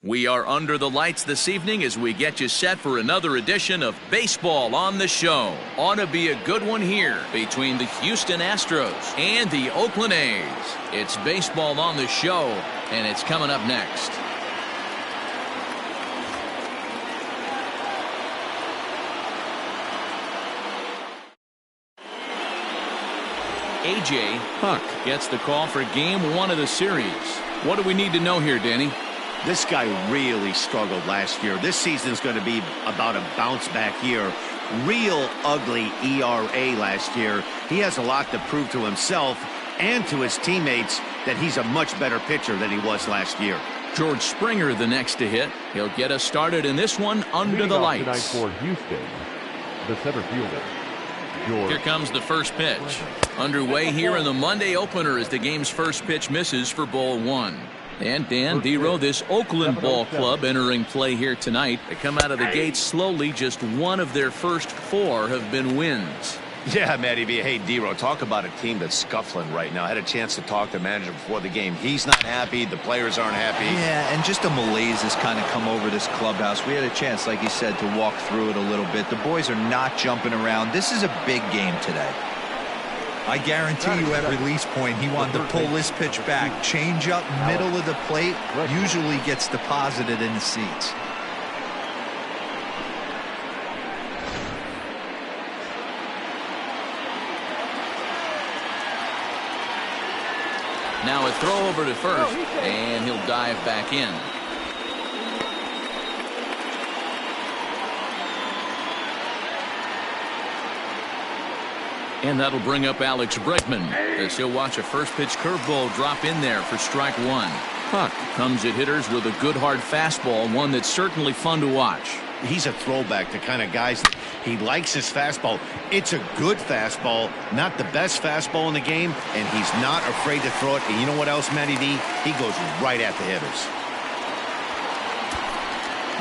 We are under the lights this evening as we get you set for another edition of Baseball on the Show. Ought to be a good one here between the Houston Astros and the Oakland A's. It's Baseball on the Show, and it's coming up next. A.J. Huck gets the call for Game 1 of the series. What do we need to know here, Danny? This guy really struggled last year. This season is going to be about a bounce back year. Real ugly ERA last year. He has a lot to prove to himself and to his teammates that he's a much better pitcher than he was last year. George Springer the next to hit. He'll get us started in this one under the lights. Tonight for Houston, the center fielder, George. Here comes the first pitch. Underway here in the Monday opener as the game's first pitch misses for ball one. And Dan Dero, this Oakland ball club entering play here tonight. They come out of the gate slowly. Just one of their first four have been wins. Yeah, Matty V. Hey, Dero, talk about a team that's scuffling right now. I had a chance to talk to the manager before the game. He's not happy. The players aren't happy. Yeah, and just a malaise has kind of come over this clubhouse. We had a chance, like you said, to walk through it a little bit. The boys are not jumping around. This is a big game today. I guarantee you at release point he wanted to pull this pitch back. Change up middle of the plate usually gets deposited in the seats. Now a throw over to first, and he'll dive back in. And that'll bring up Alex Bregman as he'll watch a first pitch curveball drop in there for strike one. Huck comes at hitters with a good hard fastball, one that's certainly fun to watch. He's a throwback to kind of guys that he likes his fastball. It's a good fastball, not the best fastball in the game, and he's not afraid to throw it. And you know what else, Matty D? He goes right at the hitters.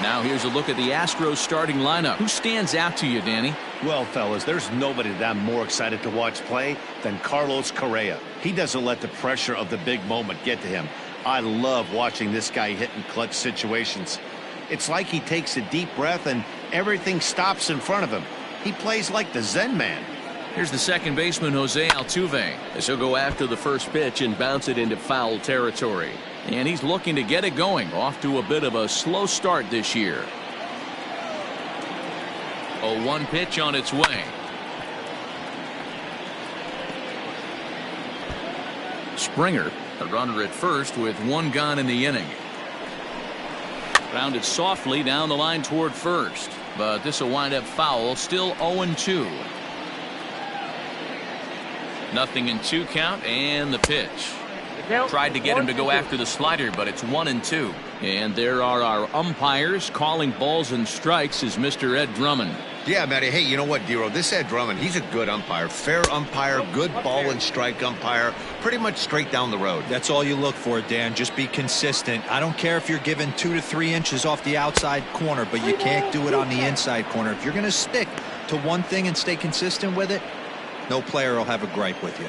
Now here's a look at the Astros starting lineup. Who stands out to you, Danny? Well, fellas, there's nobody that I'm more excited to watch play than Carlos Correa. He doesn't let the pressure of the big moment get to him. I love watching this guy hit in clutch situations. It's like he takes a deep breath and everything stops in front of him. He plays like the Zen man. Here's the second baseman, Jose Altuve, as he'll go after the first pitch and bounce it into foul territory. And he's looking to get it going, off to a bit of a slow start this year. 0-1 pitch on its way. Springer, a runner at first with one gone in the inning. Grounded softly down the line toward first, but this will wind up foul. Still 0-2. Nothing in 2 count, and the pitch. Tried to get him to go after the slider, but it's 1-2. And there are our umpires calling balls and strikes is Mr. Ed Drummond. Yeah, Matty. Hey, you know what, Dero? This Ed Drummond, he's a good umpire. Fair umpire, good ball and strike umpire. Pretty much straight down the road. That's all you look for, Dan. Just be consistent. I don't care if you're given 2 to 3 inches off the outside corner, but you can't do it on the inside corner. If you're going to stick to one thing and stay consistent with it, no player will have a gripe with you.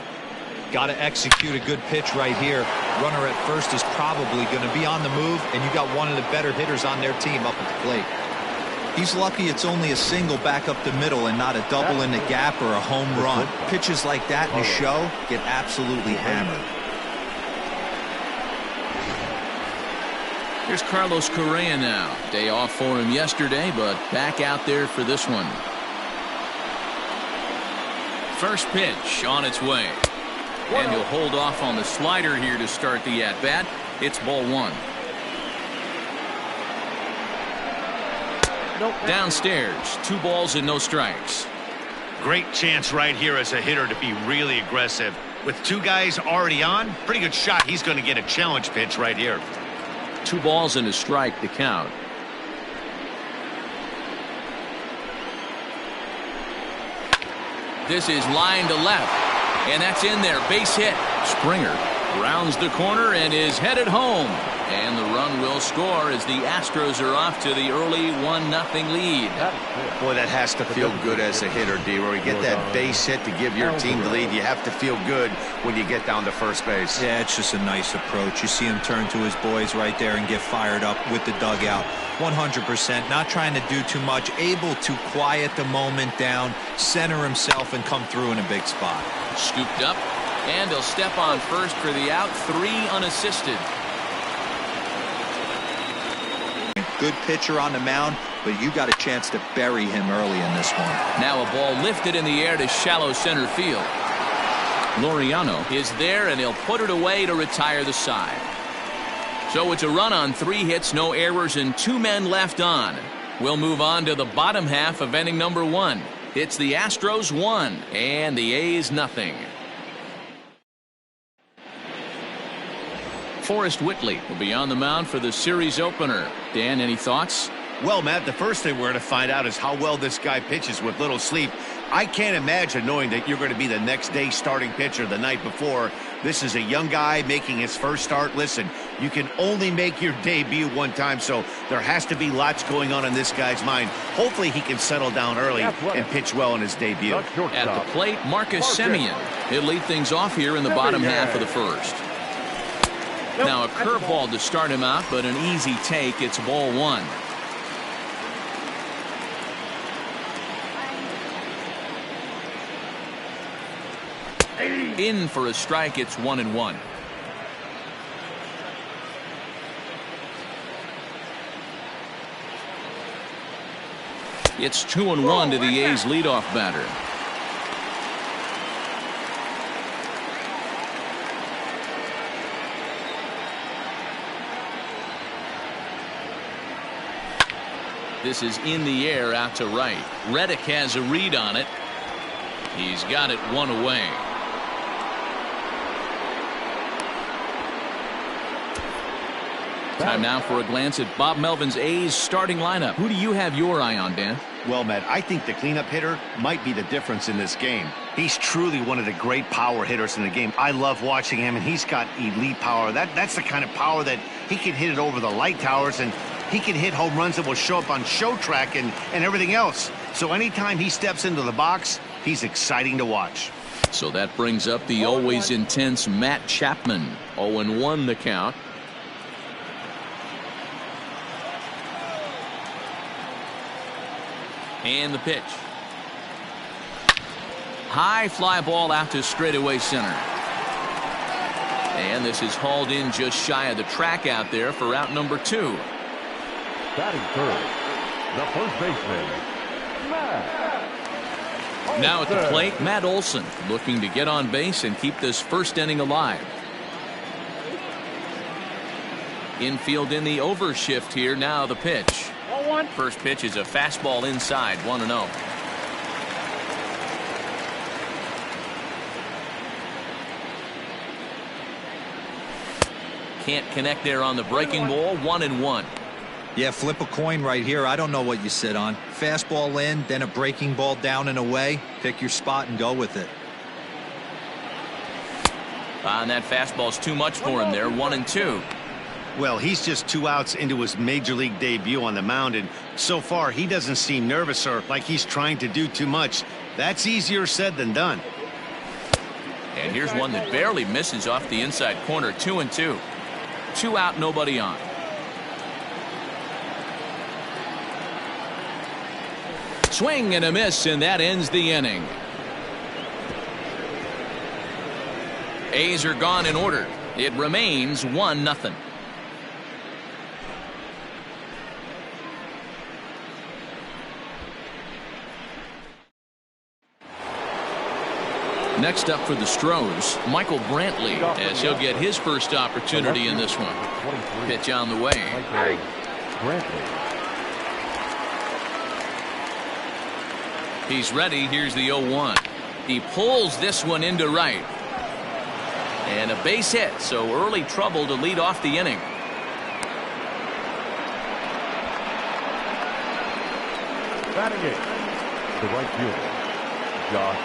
Got to execute a good pitch right here. Runner at first is probably going to be on the move, and you got one of the better hitters on their team up at the plate. He's lucky it's only a single back up the middle and not a double in the gap or a home run. Pitches like that in a show get absolutely hammered. Here's Carlos Correa now. Day off for him yesterday, but back out there for this one. First pitch on its way. And he'll hold off on the slider here to start the at-bat. It's ball one. Downstairs, 2 balls and no strikes. Great chance right here as a hitter to be really aggressive. With 2 guys already on, pretty good shot. He's going to get a challenge pitch right here. 2 balls and a strike to count. This is line to left. And that's in there. Base hit. Springer Rounds the corner and is headed home. And the run will score as the Astros are off to the early 1-0 lead. Boy, that has to feel good as a hitter, D-Roy. You get that base hit to give your team the lead. You have to feel good when you get down to first base. Yeah, it's just a nice approach. You see him turn to his boys right there and get fired up with the dugout. 100%, not trying to do too much, able to quiet the moment down, center himself, and come through in a big spot. Scooped up, and he'll step on first for the out, 3 unassisted. Good pitcher on the mound, but you got a chance to bury him early in this one. Now a ball lifted in the air to shallow center field. Laureano is there, and he'll put it away to retire the side. So it's a run on 3 hits, no errors, and 2 men left on. We'll move on to the bottom half of inning number 1. It's the Astros 1 and the A's nothing. Forrest Whitley will be on the mound for the series opener. Dan, any thoughts? Well, Matt, the first thing we're going to find out is how well this guy pitches with little sleep. I can't imagine knowing that you're going to be the next day starting pitcher the night before. This is a young guy making his first start. Listen, you can only make your debut one time, so there has to be lots going on in this guy's mind. Hopefully he can settle down early and pitch well in his debut. At the plate, Marcus Semien. He'll lead things off here in the bottom half of the first. Now a curveball to start him out, but an easy take. It's ball 1. In for a strike. It's 1-1. It's 2-1 to the A's leadoff batter. This is in the air out to right. Reddick has a read on it. He's got it 1 away. Time now for a glance at Bob Melvin's A's starting lineup. Who do you have your eye on, Dan? Well, Matt, I think the cleanup hitter might be the difference in this game. He's truly one of the great power hitters in the game. I love watching him, and he's got elite power. That's the kind of power that he can hit it over the light towers, and he can hit home runs that will show up on show track and everything else. So anytime he steps into the box, he's exciting to watch. So that brings up the always intense Matt Chapman. 0-1 the count. And the pitch. High fly ball out to straightaway center. And this is hauled in just shy of the track out there for out number 2. Batting third, the first baseman, Matt. Now at the plate, Matt Olson looking to get on base and keep this first inning alive. Infield in the overshift here. Now the pitch. First pitch is a fastball inside, 1-0. Can't connect there on the breaking ball. 1-1. Yeah, flip a coin right here. I don't know what you sit on. Fastball in, then a breaking ball down and away. Pick your spot and go with it. And that fastball's too much for him there. 1-2. Well, he's just 2 outs into his major league debut on the mound, and so far he doesn't seem nervous or like he's trying to do too much. That's easier said than done. And here's one that barely misses off the inside corner. 2-2. 2 out, nobody on. Swing and a miss, and that ends the inning. A's are gone in order. It remains 1-0. Next up for the Astros, Michael Brantley, as he'll get his first opportunity in this one. Pitch on the way. He's ready. Here's the 0-1. He pulls this one into right. And a base hit, so early trouble to lead off the inning. Batting it, the right fielder, Josh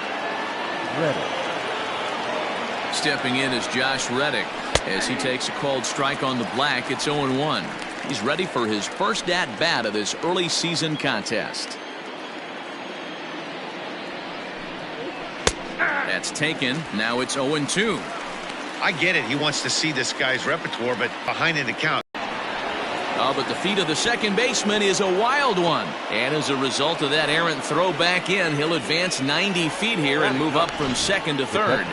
Reddick. Stepping in is Josh Reddick as he takes a called strike on the black. It's 0-1. He's ready for his first at-bat of this early season contest. That's taken. Now it's 0-2. I get it. He wants to see this guy's repertoire, but behind in the count. Oh, but the feet of the second baseman is a wild one. And as a result of that errant throw back in, he'll advance 90 feet here and move up from second to third.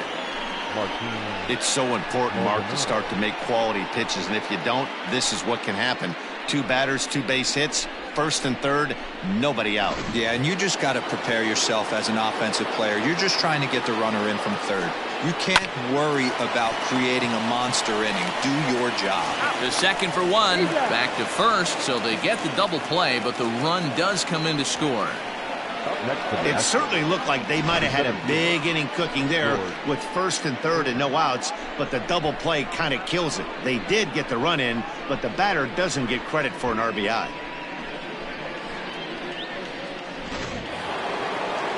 It's so important, Mark, to start to make quality pitches, and if you don't, this is what can happen. 2 batters, 2 base hits, first and third, nobody out. Yeah, and you just got to prepare yourself as an offensive player. You're just trying to get the runner in from third. You can't worry about creating a monster inning. Do your job. The second for 1, back to first, so they get the double play, but the run does come in to score. It certainly looked like they might have had a big inning cooking there with first and third and no outs, but the double play kind of kills it. They did get the run in, but the batter doesn't get credit for an RBI.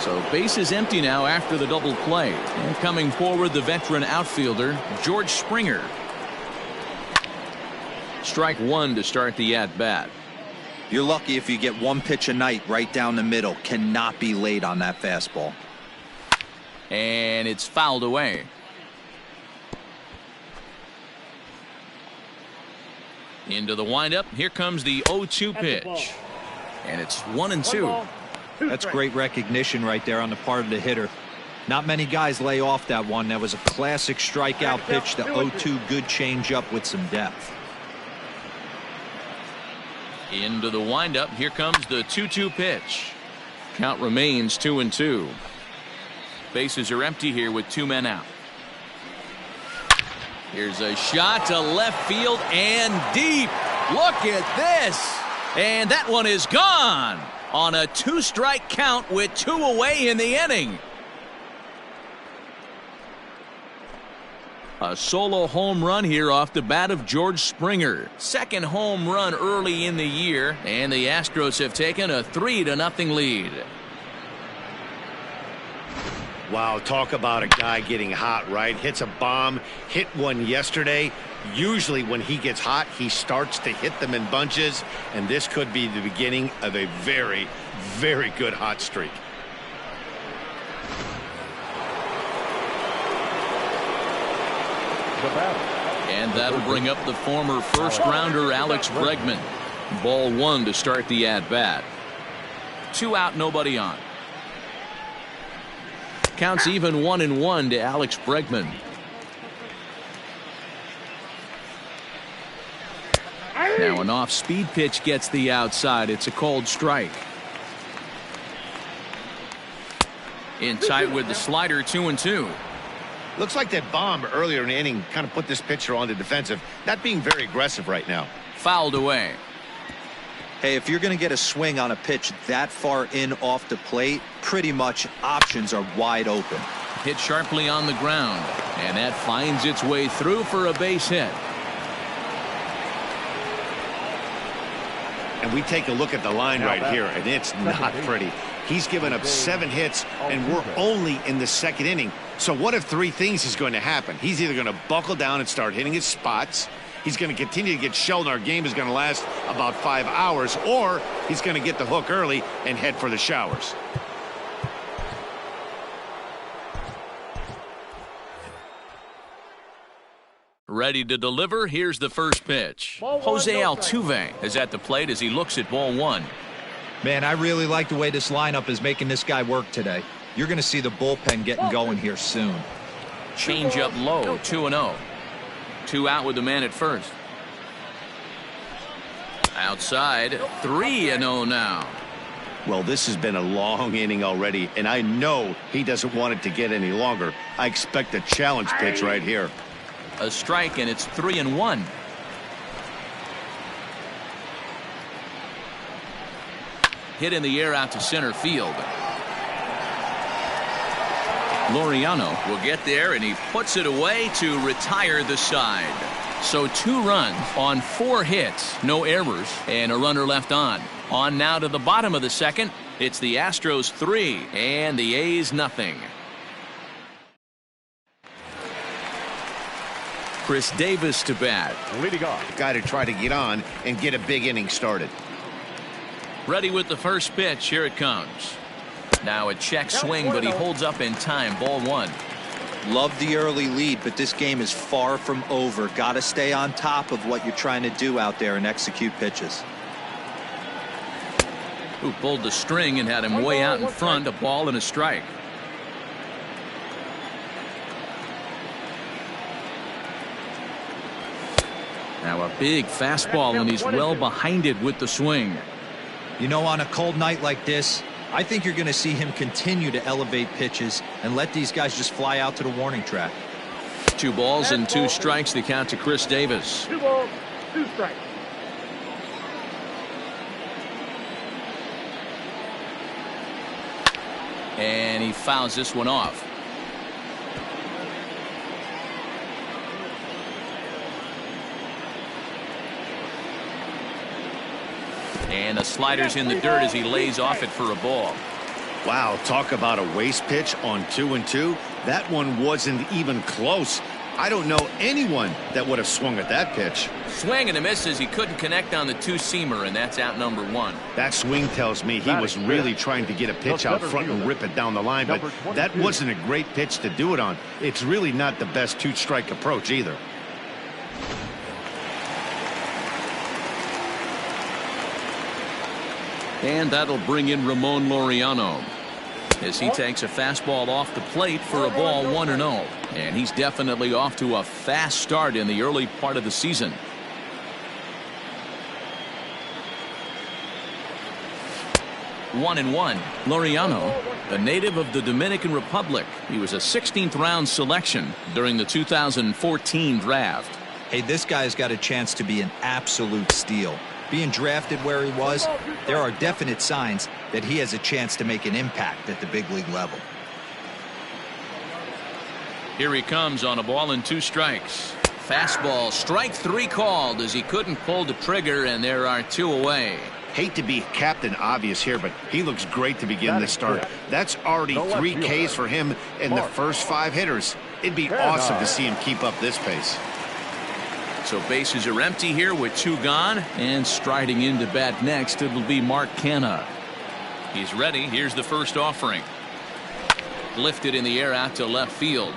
So base is empty now after the double play. And coming forward, the veteran outfielder, George Springer. Strike 1 to start the at-bat. You're lucky if you get 1 pitch a night right down the middle. Cannot be late on that fastball. And it's fouled away. Into the windup. Here comes the 0-2 pitch. And it's 1-2. That's great recognition right there on the part of the hitter. Not many guys lay off that one. That was a classic strikeout pitch. The 0-2 good changeup with some depth. Into the windup. Here comes the 2-2 pitch. Count remains 2-2. Bases are empty here with 2 men out. Here's a shot to left field and deep. Look at this. And that one is gone on a 2-strike count with 2 away in the inning. A solo home run here off the bat of George Springer. Second home run early in the year, and the Astros have taken a 3-0 lead. Wow, talk about a guy getting hot, right? Hits a bomb, hit one yesterday. Usually when he gets hot, he starts to hit them in bunches, and this could be the beginning of a very, very good hot streak. And that'll bring up the former first-rounder Alex Bregman. Ball 1 to start the at-bat. 2 out, nobody on. Counts even 1-1 to Alex Bregman. Now an off-speed pitch gets the outside. It's a called strike. In tight with the slider, 2-2. Looks like that bomb earlier in the inning kind of put this pitcher on the defensive. Not being very aggressive right now. Fouled away. Hey, if you're going to get a swing on a pitch that far in off the plate, pretty much options are wide open. Hit sharply on the ground, and that finds its way through for a base hit. And we take a look at the line right here, and it's not pretty. He's given up 7 hits, and we're only in the second inning. So what if 3 things is going to happen? He's either going to buckle down and start hitting his spots, he's going to continue to get shelled, and our game is going to last about 5 hours, or he's going to get the hook early and head for the showers. Ready to deliver. Here's the first pitch. Jose Altuve is at the plate as he looks at ball 1. Man, I really like the way this lineup is making this guy work today. You're going to see the bullpen getting going here soon. Change up low, 2-0. 2 out with the man at first. Outside, 3-0 now. Well, this has been a long inning already, and I know he doesn't want it to get any longer. I expect a challenge pitch right here. A strike, and it's 3-1. Hit in the air out to center field. Laureano will get there, and he puts it away to retire the side. So 2 runs on 4 hits, no errors, and a runner left on. On now to the bottom of the second. It's the Astros 3 and the A's nothing. Chris Davis to bat. Leading off. Guy to try to get on and get a big inning started. Ready with the first pitch. Here it comes. Now a check swing, but he holds up in time. Ball one. Love the early lead, but this game is far from over. Got to stay on top of what you're trying to do out there and execute pitches. Who pulled the string and had him way out in front. A ball and a strike. Now a big fastball, and he's well behind it with the swing. You know, on a cold night like this, I think you're going to see him continue to elevate pitches and let these guys just fly out to the warning track. 2 balls and 2 strikes. The count to Chris Davis. 2 balls, 2 strikes. And he fouls this one off. And the slider's in the dirt as he lays off it for a ball. Wow, talk about a waste pitch on 2-2. That one wasn't even close. I don't know anyone that would have swung at that pitch. Swing and a miss as he couldn't connect on the 2-seamer, and that's out number 1. That swing tells me he was really trying to get a pitch out front and rip it down the line, but that wasn't a great pitch to do it on. It's really not the best 2-strike approach either. And that'll bring in Ramon Laureano as he takes a fastball off the plate for a ball 1-0. And he's definitely off to a fast start in the early part of the season. One and one. Laureano, a native of the Dominican Republic. He was a 16th round selection during the 2014 draft. Hey, this guy's got a chance to be an absolute steal. Being drafted where he was, there are definite signs that he has a chance to make an impact at the big league level. Here he comes on a ball and 2 strikes. Fastball, strike 3 called as he couldn't pull the trigger, and there are 2 away. Hate to be Captain Obvious here, but he looks great to begin this start. That's already 3 Ks for him in the first 5 hitters. It'd be awesome to see him keep up this pace. So bases are empty here with 2 gone, and striding into bat next, it'll be Mark Canha. He's ready. Here's the first offering. Lifted in the air out to left field.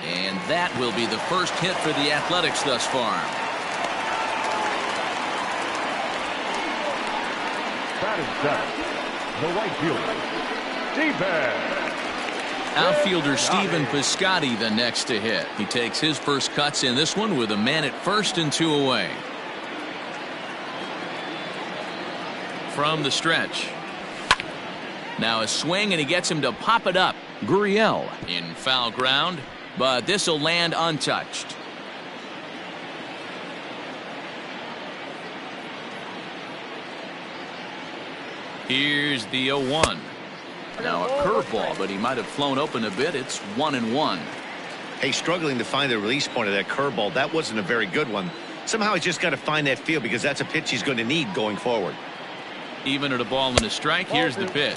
And that will be the first hit for the Athletics thus far. Batting 7, the right fielder, Stephen. Outfielder Stephen Piscotty the next to hit. He takes his first cuts in this one with a man at first and 2 away. From the stretch. Now a swing, and he gets him to pop it up. Gurriel in foul ground, but this will land untouched. Here's the 0-1. Now a curveball, but he might have flown open a bit. It's 1-1. Hey, struggling to find the release point of that curveball. That wasn't a very good one. Somehow he's just got to find that feel, because that's a pitch he's going to need going forward. Even at a ball and a strike, here's the pitch.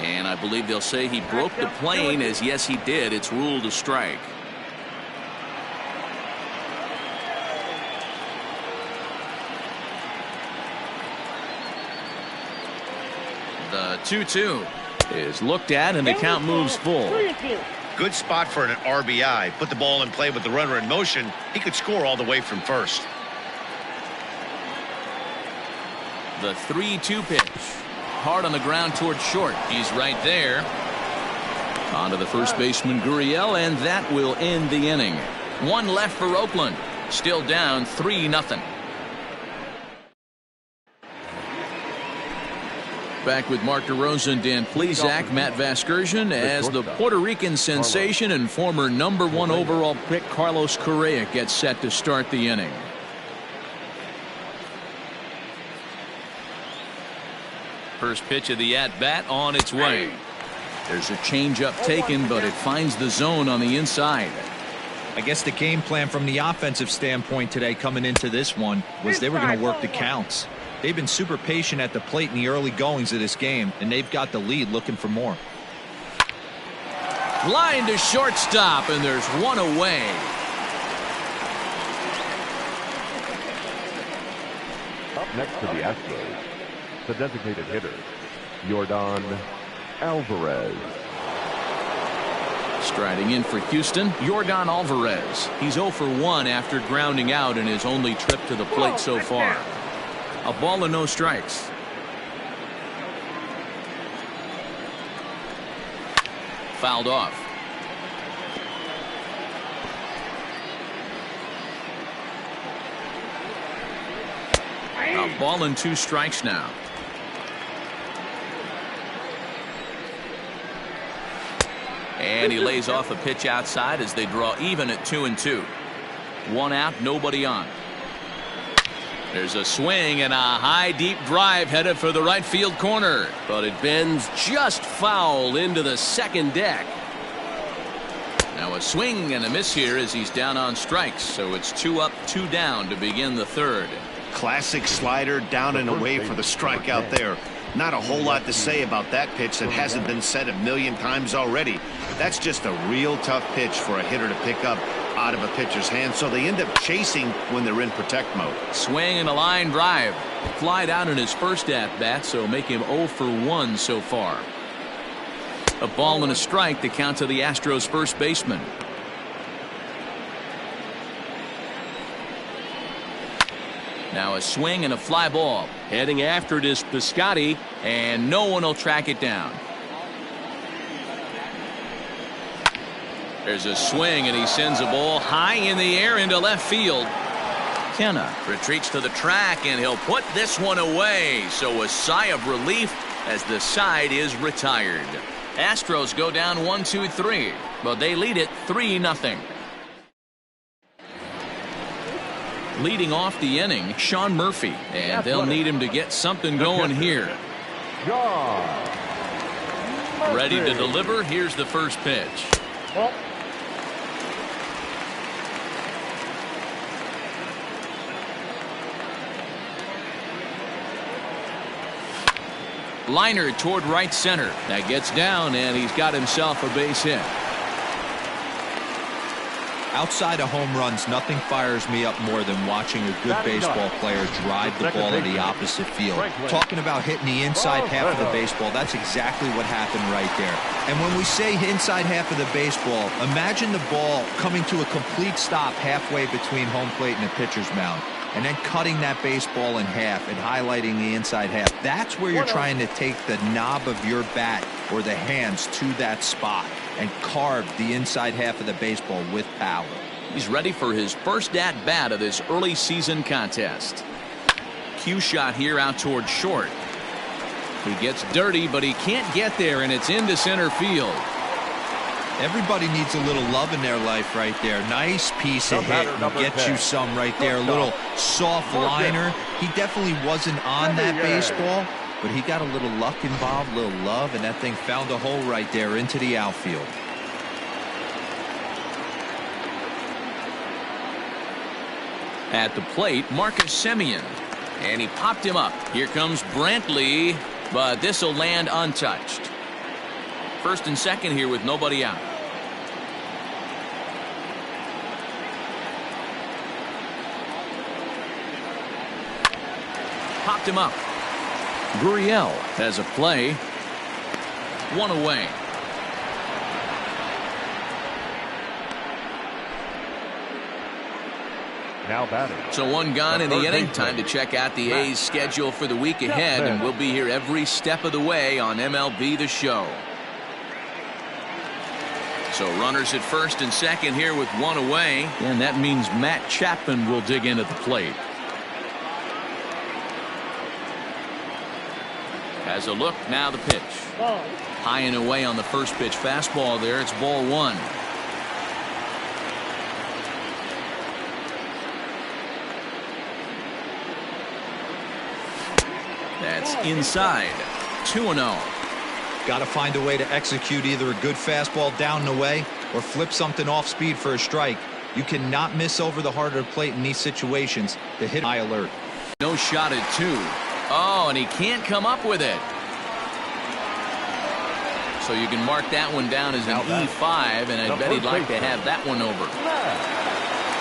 And I believe they'll say he broke the plane, as yes he did. It's ruled a strike. The 2-2 is looked at, and the count moves full. Good spot for an RBI. Put the ball in play with the runner in motion. He could score all the way from first. The 3-2 pitch. Hard on the ground towards short. He's right there. On to the first baseman, Gurriel, and that will end the inning. 1 left for Oakland. Still down 3-0. Back with Mark DeRosa and Dan Plesac. Matt Vasgersian as the Puerto Rican sensation and former #1 overall pick Carlos Correa gets set to start the inning. First pitch of the at-bat on its way. There's a changeup taken, but it finds the zone on the inside. I guess the game plan from the offensive standpoint today coming into this one was they were going to work the counts. They've been super patient at the plate in the early goings of this game, and they've got the lead looking for more. Line to shortstop, and there's one away. Up next for the Astros, the designated hitter, Yordan Alvarez. Striding in for Houston, Yordan Alvarez. He's 0 for 1 after grounding out in his only trip to the plate so far. A ball and no strikes. Fouled off. A ball and 2 strikes now. And he lays off a pitch outside as they draw even at 2-2. 1 out, nobody on. There's a swing and a high deep drive headed for the right field corner, but it bends just foul into the second deck. Now a swing and a miss here as he's down on strikes, so it's 2 up, 2 down to begin the third. Classic slider down and away for the strikeout there. Not a whole lot to say about that pitch that hasn't been said a million times already. That's just a real tough pitch for a hitter to pick up out of a pitcher's hand, so they end up chasing when they're in protect mode. Swing and a line drive. Flied out in his first at-bat, so make him 0 for 1 so far. A ball and a strike to count to the Astros first baseman. Now a swing and a fly ball. Heading after it is Piscotty, and no one will track it down. There's a swing, and he sends a ball high in the air into left field. Kenna retreats to the track, and he'll put this one away. So a sigh of relief as the side is retired. Astros go down 1-2-3, but they lead it 3-0. Leading off the inning, Sean Murphy, and they'll need him to get something going here. Ready to deliver. Here's the first pitch. Liner toward right center. That gets down, and he's got himself a base hit. Outside of home runs, nothing fires me up more than watching a good baseball player drive the ball to the opposite field. Talking about hitting the inside half of the baseball, that's exactly what happened right there. And when we say inside half of the baseball, imagine the ball coming to a complete stop halfway between home plate and the pitcher's mound, and then cutting that baseball in half and highlighting the inside half. That's where you're trying to take the knob of your bat or the hands to that spot and carve the inside half of the baseball with power. He's ready for his first at-bat of this early season contest. Cue shot here out toward short. He gets dirty, but he can't get there, and it's into center field. Everybody needs a little love in their life right there. Nice piece of hit. Get you some right there. A little soft liner. He definitely wasn't on that baseball, but he got a little luck involved, a little love, and that thing found a hole right there into the outfield. At the plate, Marcus Semien, and he popped him up. Here comes Brantley, but this will land untouched. First and second here with nobody out. Popped him up. Gurriel has a play. One away. Now batting. So one gone in the inning. Time to check out the A's schedule for the week ahead, and we'll be here every step of the way on MLB The Show. So runners at first and second here with one away, and that means Matt Chapman will dig in at the plate. Has a look, now the pitch. High and away on the first pitch fastball there. It's ball one. That's inside. 2-0. Got to find a way to execute either a good fastball down and away or flip something off speed for a strike. You cannot miss over the heart of the plate in these situations. The hit high alert. No shot at two. Oh, and he can't come up with it. So you can mark that one down as an E5, and I bet he'd like to have that one over.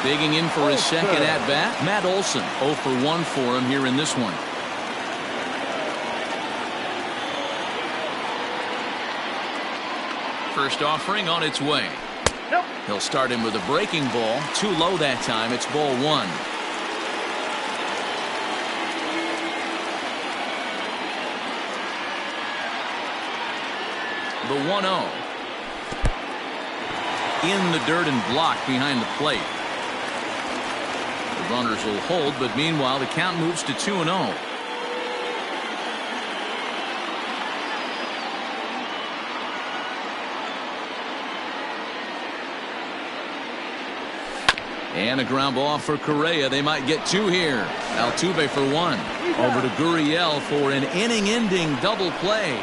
Digging in for his second at-bat, Matt Olson. 0 for 1 for him here in this one. First offering on its way. He'll start him with a breaking ball. Too low that time. It's ball 1. The 1-0. In the dirt and blocked behind the plate. The runners will hold, but meanwhile the count moves to 2-0. And a ground ball for Correa. They might get 2 here. Altuve for 1. Over to Gurriel for an inning-ending double play.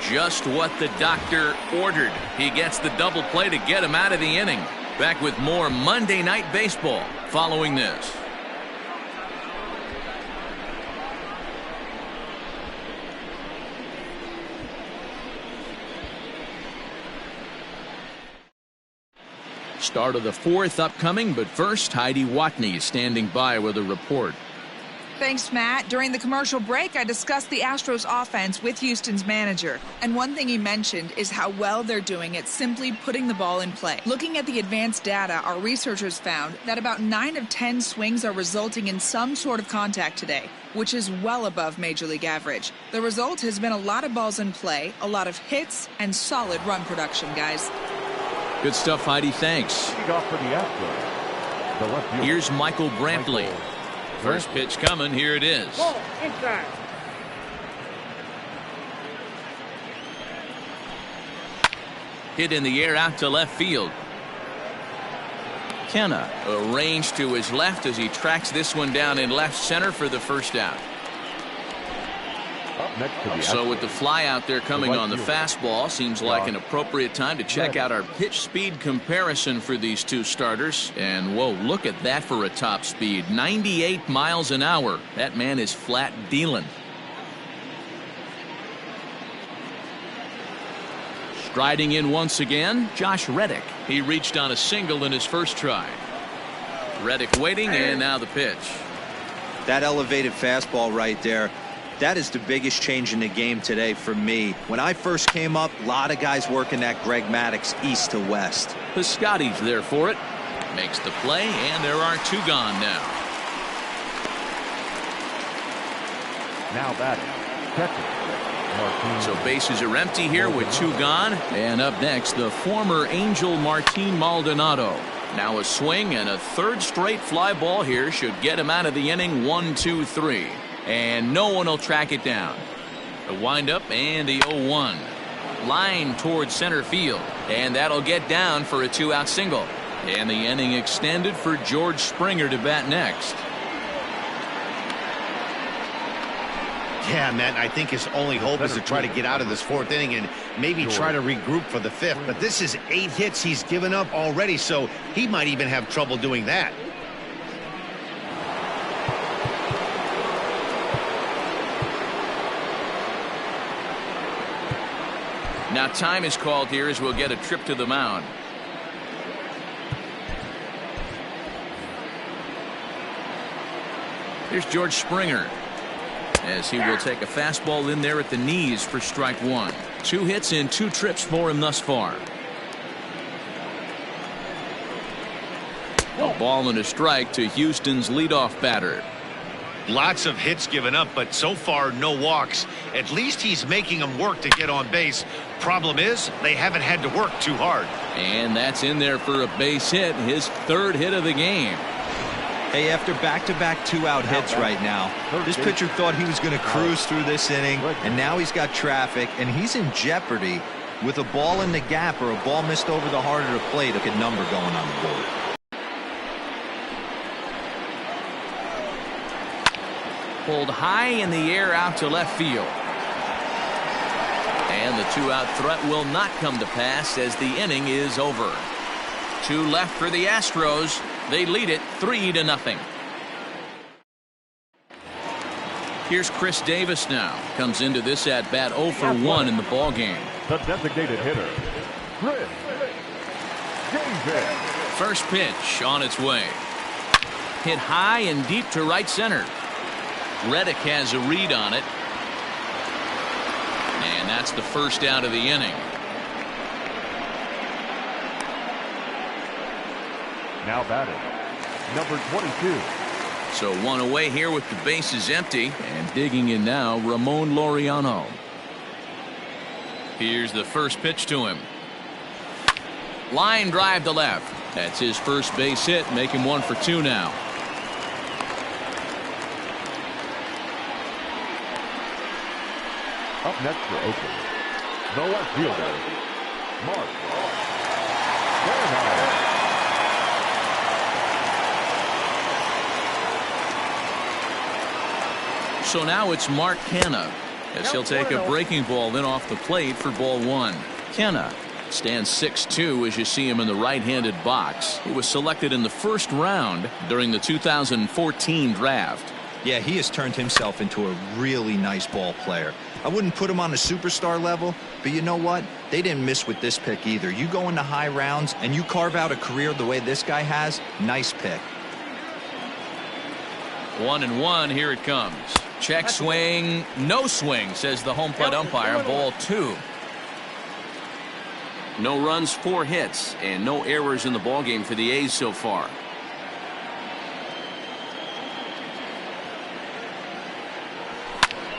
Just what the doctor ordered. He gets the double play to get him out of the inning. Back with more Monday Night Baseball following this. Start of the 4th upcoming, but first Heidi Watney standing by with a report. Thanks, Matt. During the commercial break, I discussed the Astros offense with Houston's manager. And one thing he mentioned is how well they're doing at simply putting the ball in play. Looking at the advanced data, our researchers found that about 9 of 10 swings are resulting in some sort of contact today, which is well above Major League average. The result has been a lot of balls in play, a lot of hits, and solid run production, guys. Good stuff, Heidi. Thanks. Here's Michael Brantley. First pitch coming. Here it is. Hit in the air out to left field. Kenna arranged to his left as he tracks this one down in left center for the first out. So with the fly out there coming on the fastball, seems like an appropriate time to check out our pitch speed comparison for these two starters. And whoa, look at that for a top speed. 98 miles an hour. That man is flat dealing. Striding in once again, Josh Reddick. He reached on a single in his first try. Reddick waiting, and now the pitch. That elevated fastball right there. That is the biggest change in the game today for me. When I first came up, a lot of guys working that Greg Maddux east to west. Piscotty's there for it. Makes the play, and there are 2 gone now. Now batting, catcher, So bases are empty here with 2 gone. And up next, the former Angel Martin Maldonado. Now a swing and a 3rd straight fly ball here should get him out of the inning. 1-2-3. And no one will track it down. The windup and the 0-1. Line towards center field. And that'll get down for a 2-out single. And the inning extended for George Springer to bat next. Yeah, Matt, I think his only hope is to try to get out of this 4th inning and maybe try to regroup for the 5th. But this is 8 hits he's given up already, so he might even have trouble doing that. Now time is called here as we'll get a trip to the mound. Here's George Springer as he will take a fastball in there at the knees for strike 1. 2 hits in 2 trips for him thus far. A ball and a strike to Houston's leadoff batter. Lots of hits given up, but so far no walks. At least he's making them work to get on base. Problem is, they haven't had to work too hard. And that's in there for a base hit, his 3rd hit of the game. Hey, after back-to-back 2-out hits right now, this pitcher thought he was going to cruise through this inning, and now he's got traffic, and he's in jeopardy with a ball in the gap or a ball missed over the heart of the plate. Look at number going on the board. Pulled high in the air out to left field. And the 2-out threat will not come to pass as the inning is over. 2 left for the Astros. They lead it 3-0. Here's Chris Davis now. Comes into this at bat 0 for 1 in the ball game. The designated hitter, Chris Davis. First pitch on its way. Hit high and deep to right center. Reddick has a read on it. And that's the first out of the inning. Now batting, number 22. So one away here with the bases empty. And digging in now, Ramon Laureano. Here's the first pitch to him. Line drive to left. That's his first base hit, make him 1 for 2 now. Up next for Oakland, the left fielder, Mark Canha. So now it's Mark Canha as he'll take a breaking ball then off the plate for ball 1. Canha stands 6'2" as you see him in the right-handed box. He was selected in the first round during the 2014 draft. Yeah, he has turned himself into a really nice ball player. I wouldn't put him on a superstar level, but you know what? They didn't miss with this pick either. You go into high rounds and you carve out a career the way this guy has, nice pick. 1-1, here it comes. Check swing, no swing, says the home plate umpire. Ball 2. No runs, 4 hits, and no errors in the ballgame for the A's so far.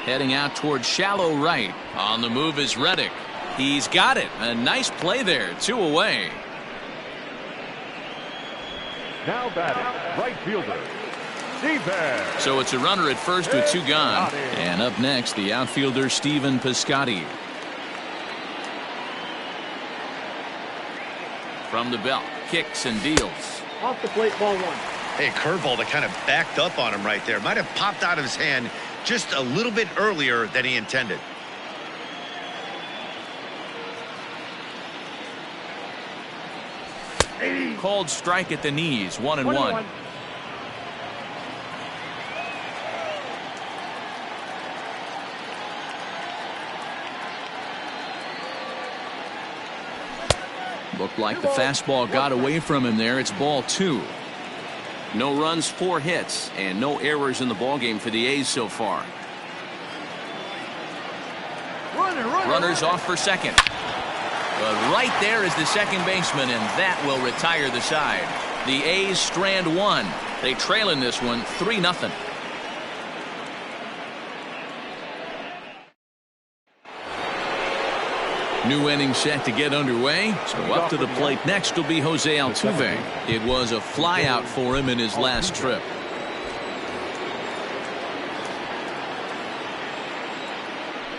Heading out towards shallow right. On the move is Reddick. He's got it. A nice play there. 2 away. Now batting, right fielder, Davis. So it's a runner at first with 2 gone. And up next, the outfielder Stephen Piscotty. From the belt, kicks and deals. Off the plate, ball 1. Hey, curveball that kind of backed up on him right there. Might have popped out of his hand just a little bit earlier than he intended. Called strike at the knees. 1-1. Looked like the fastball got away from him there. It's ball 2. No runs, 4 hits, and no errors in the ballgame for the A's so far. Runners off for second. But right there is the second baseman, and that will retire the side. The A's strand 1. They trail in this one 3-0. New inning set to get underway. So up to the plate next will be Jose Altuve. It was a flyout for him in his last trip.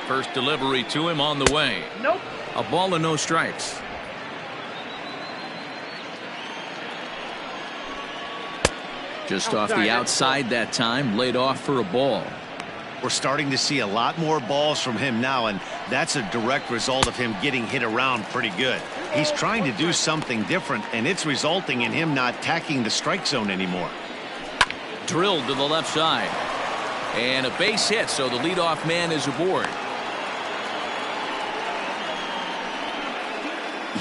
First delivery to him on the way. Nope. A ball and no strikes. Just off the outside that time, laid off for a ball. We're starting to see a lot more balls from him now, and that's a direct result of him getting hit around pretty good. He's trying to do something different, and it's resulting in him not tacking the strike zone anymore. Drilled to the left side. And a base hit, so the leadoff man is aboard.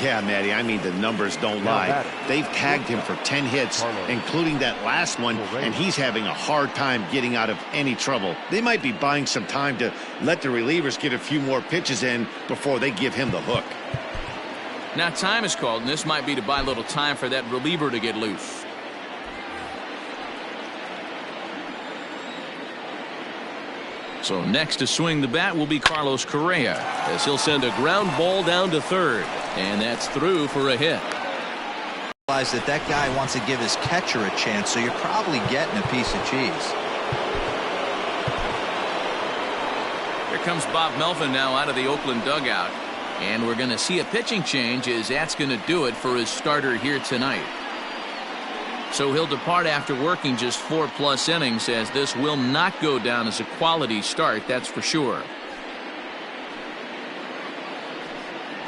Yeah, Matty, I mean, the numbers don't lie. They've tagged him for 10 hits, including that last one, and he's having a hard time getting out of any trouble. They might be buying some time to let the relievers get a few more pitches in before they give him the hook. Now time is called, and this might be to buy a little time for that reliever to get loose. So next to swing the bat will be Carlos Correa, as he'll send a ground ball down to third. And that's through for a hit. Realize that guy wants to give his catcher a chance, so you're probably getting a piece of cheese. Here comes Bob Melvin now out of the Oakland dugout. And we're going to see a pitching change, as that's going to do it for his starter here tonight. So he'll depart after working just 4+ innings, as this will not go down as a quality start, that's for sure.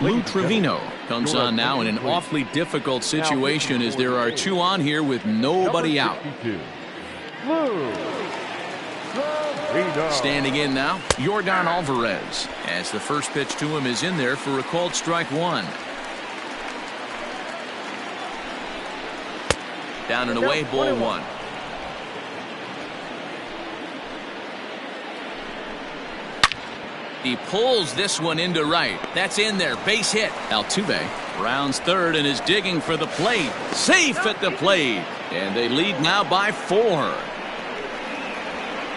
Lou Trevino comes on now in an awfully difficult situation, as there are 2 on here with nobody out. Lou Standing in now, Yordan Alvarez, as the first pitch to him is in there for a called strike one. Down and away, ball one. He pulls this one into right. That's in there. Base hit. Altuve rounds third and is digging for the plate. Safe at the plate. And they lead now by 4.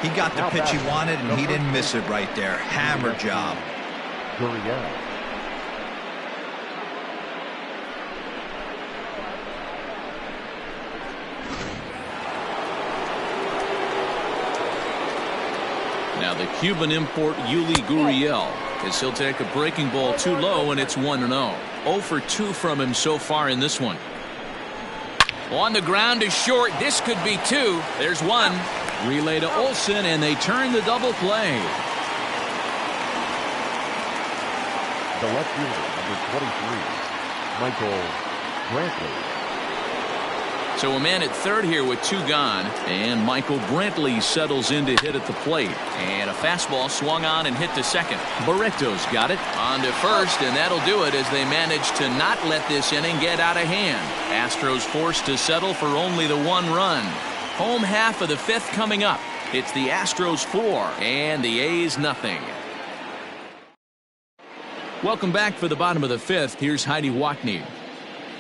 He got the pitch he wanted, and he didn't miss it right there. Hammer job. Now the Cuban import Yuli Gurriel, as he'll take a breaking ball too low, and it's 1-0. 0 for 2 from him so far in this one. On the ground to short. This could be 2. There's 1. Relay to Olsen, and they turn the double play. The left fielder, number 23, Michael Brantley. So a man at third here with 2 gone, and Michael Brantley settles in to hit at the plate. And a fastball swung on and hit to second. Barreto's got it on to first, and that'll do it as they manage to not let this inning get out of hand. Astros forced to settle for only the 1 run. Home half of the 5th coming up. It's the Astros 4 and the A's nothing. Welcome back for the bottom of the 5th. Here's Heidi Watney.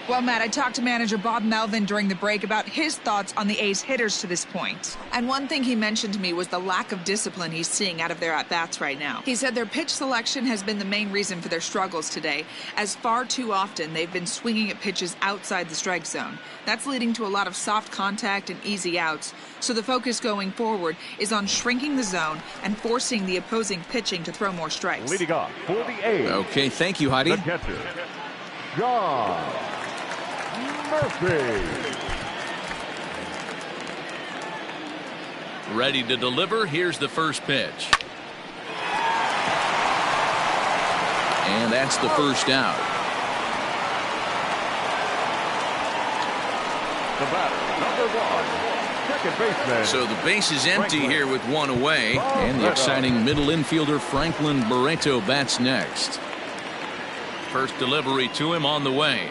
Well, Matt, I talked to manager Bob Melvin during the break about his thoughts on the A's hitters to this point. And one thing he mentioned to me was the lack of discipline he's seeing out of their at-bats right now. He said their pitch selection has been the main reason for their struggles today, as far too often they've been swinging at pitches outside the strike zone. That's leading to a lot of soft contact and easy outs. So the focus going forward is on shrinking the zone and forcing the opposing pitching to throw more strikes. Leading off for the A's. Okay, thank you, Heidi. The catcher, John Murphy. Ready to deliver. Here's the first pitch. And that's the first out. The batter, number 1, second baseman. So the base is empty here with 1 away. And the exciting middle infielder Franklin Barreto bats next. First delivery to him on the way.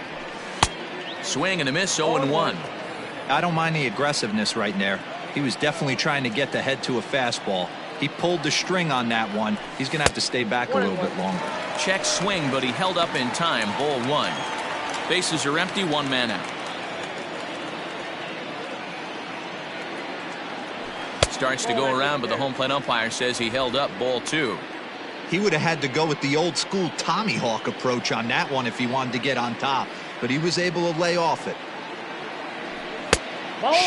Swing and a miss, 0-1. I don't mind the aggressiveness right there. He was definitely trying to get the head to a fastball. He pulled the string on that one. He's going to have to stay back a little bit longer. Check swing, but he held up in time. Ball 1. Bases are empty, 1 man out. Starts to go around, but the home plate umpire says he held up. Ball 2. He would have had to go with the old school Tommy Hawk approach on that one if he wanted to get on top, but he was able to lay off it.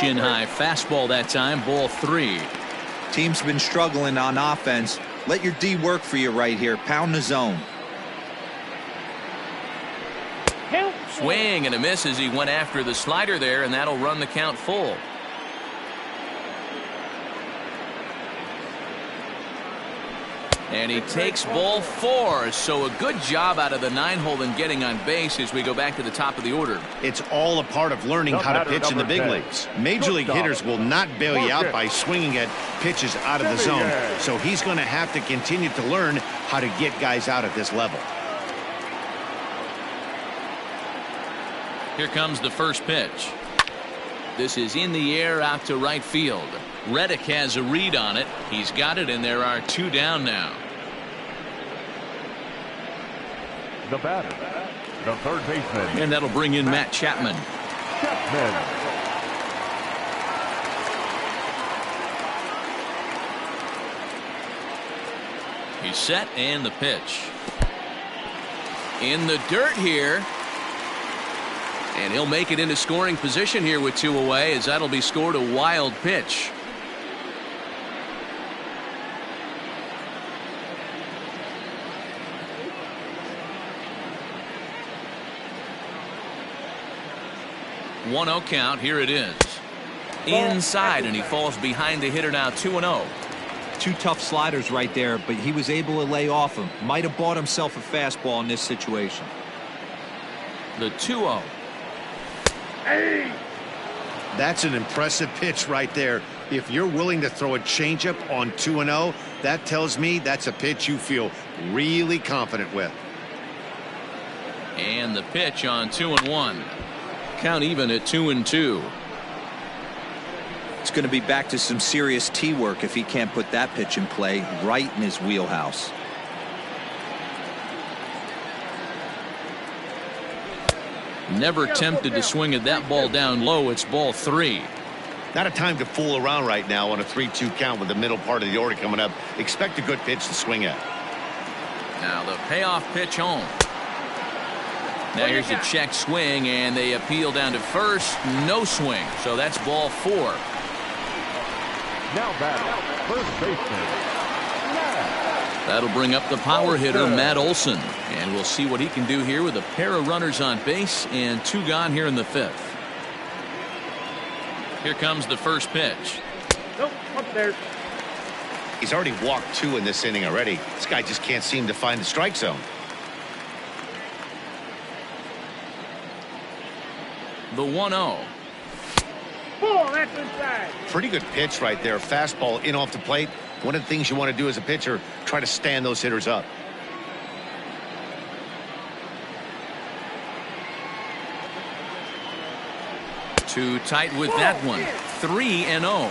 Shin high fastball that time. Ball 3. Team's been struggling on offense. Let your D work for you right here. Pound the zone. Swing and a miss as he went after the slider there, and that'll run the count full. And he takes ball 4. So a good job out of the 9-hole in getting on base as we go back to the top of the order. It's all a part of learning how to pitch in the big leagues. Major league hitters will not bail you out by swinging at pitches out of the zone. So he's going to have to continue to learn how to get guys out at this level. Here comes the first pitch. This is in the air out to right field. Reddick has a read on it. He's got it, and there are 2 down now. The batter, the third baseman. And that'll bring in Matt Chapman. He's set, and the pitch. In the dirt here. And he'll make it into scoring position here with 2 away, as that'll be scored a wild pitch. One-0 count. Here it is. Inside, and he falls behind the hitter now. 2-0. 2 tough sliders right there, but he was able to lay off him. Might have bought himself a fastball in this situation. The 2-0. That's an impressive pitch right there. If you're willing to throw a changeup on 2-0, that tells me that's a pitch you feel really confident with. And the pitch on 2-1. Count even at 2-2. It's going to be back to some serious tee work if he can't put that pitch in play right in his wheelhouse. Never tempted to swing at that ball down low. It's ball 3. Not a time to fool around right now on a 3-2 count with the middle part of the order coming up. Expect a good pitch to swing at. Now the payoff pitch home. Now here's a check swing, and they appeal down to first. No swing, so that's ball 4. Now batting, first baseman. That'll bring up the power hitter, Matt Olson. And we'll see what he can do here with a pair of runners on base and 2 gone here in the 5th. Here comes the first pitch. Nope, up there. He's already walked 2 in this inning already. This guy just can't seem to find the strike zone. The 1-0. That's inside. Pretty good pitch right there. Fastball in off the plate. One of the things you want to do as a pitcher, try to stand those hitters up. Too tight with that one. 3-0.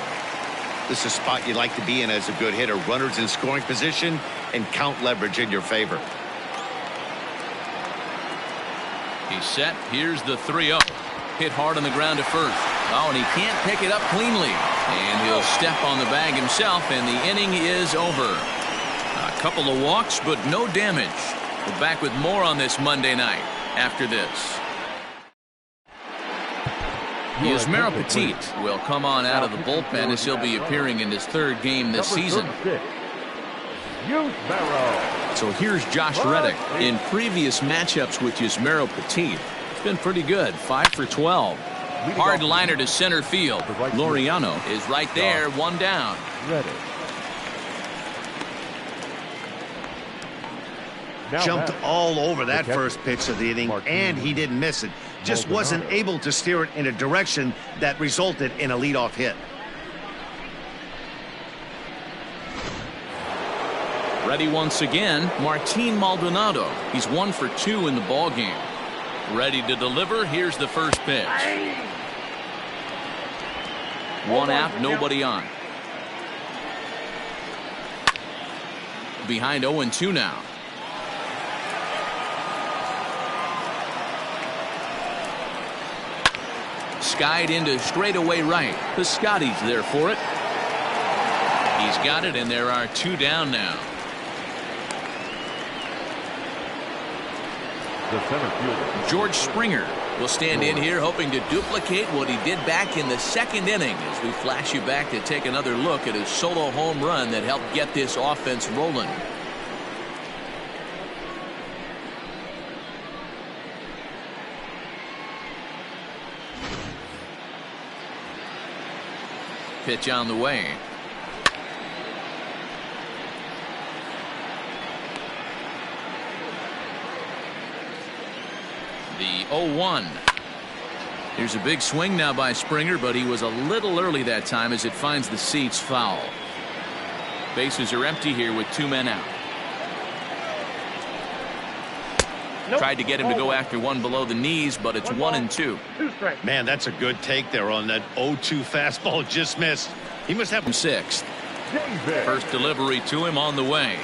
This is a spot you like to be in as a good hitter. Runners in scoring position and count leverage in your favor. He's set. Here's the 3-0. Hit hard on the ground to first. Oh, and he can't pick it up cleanly. And he'll step on the bag himself, and the inning is over. A couple of walks, but no damage. We're back with more on this Monday night after this. Yusmeiro Petit will come on out of the bullpen as he'll be appearing in his 3rd game this season. So here's Josh Reddick. In previous matchups with Yusmeiro Petit, it's been pretty good. 5 for 12. Hard liner to center field. Laureano is right there, 1 down. Jumped all over that first pitch of the inning, and he didn't miss it. Just wasn't able to steer it in a direction that resulted in a leadoff hit. Ready once again, Martin Maldonado. He's 1 for 2 in the ball game. Ready to deliver. Here's the first pitch. 1 out, nobody on. Behind 0-2 now. Skied into straightaway right. Piscotty's there for it. He's got it, and there are 2 down now. The center fielder, George Springer will stand in here hoping to duplicate what he did back in the 2nd inning as we flash you back to take another look at his solo home run that helped get this offense rolling. Pitch on the way. The 0-1. Here's a big swing now by Springer, but he was a little early that time as it finds the seats foul. Bases are empty here with 2 men out. Tried to get him to go after one below the knees, but it's 1-2. Man, that's a good take there on that 0-2 fastball. Just missed. He must have 6th. First delivery to him on the way.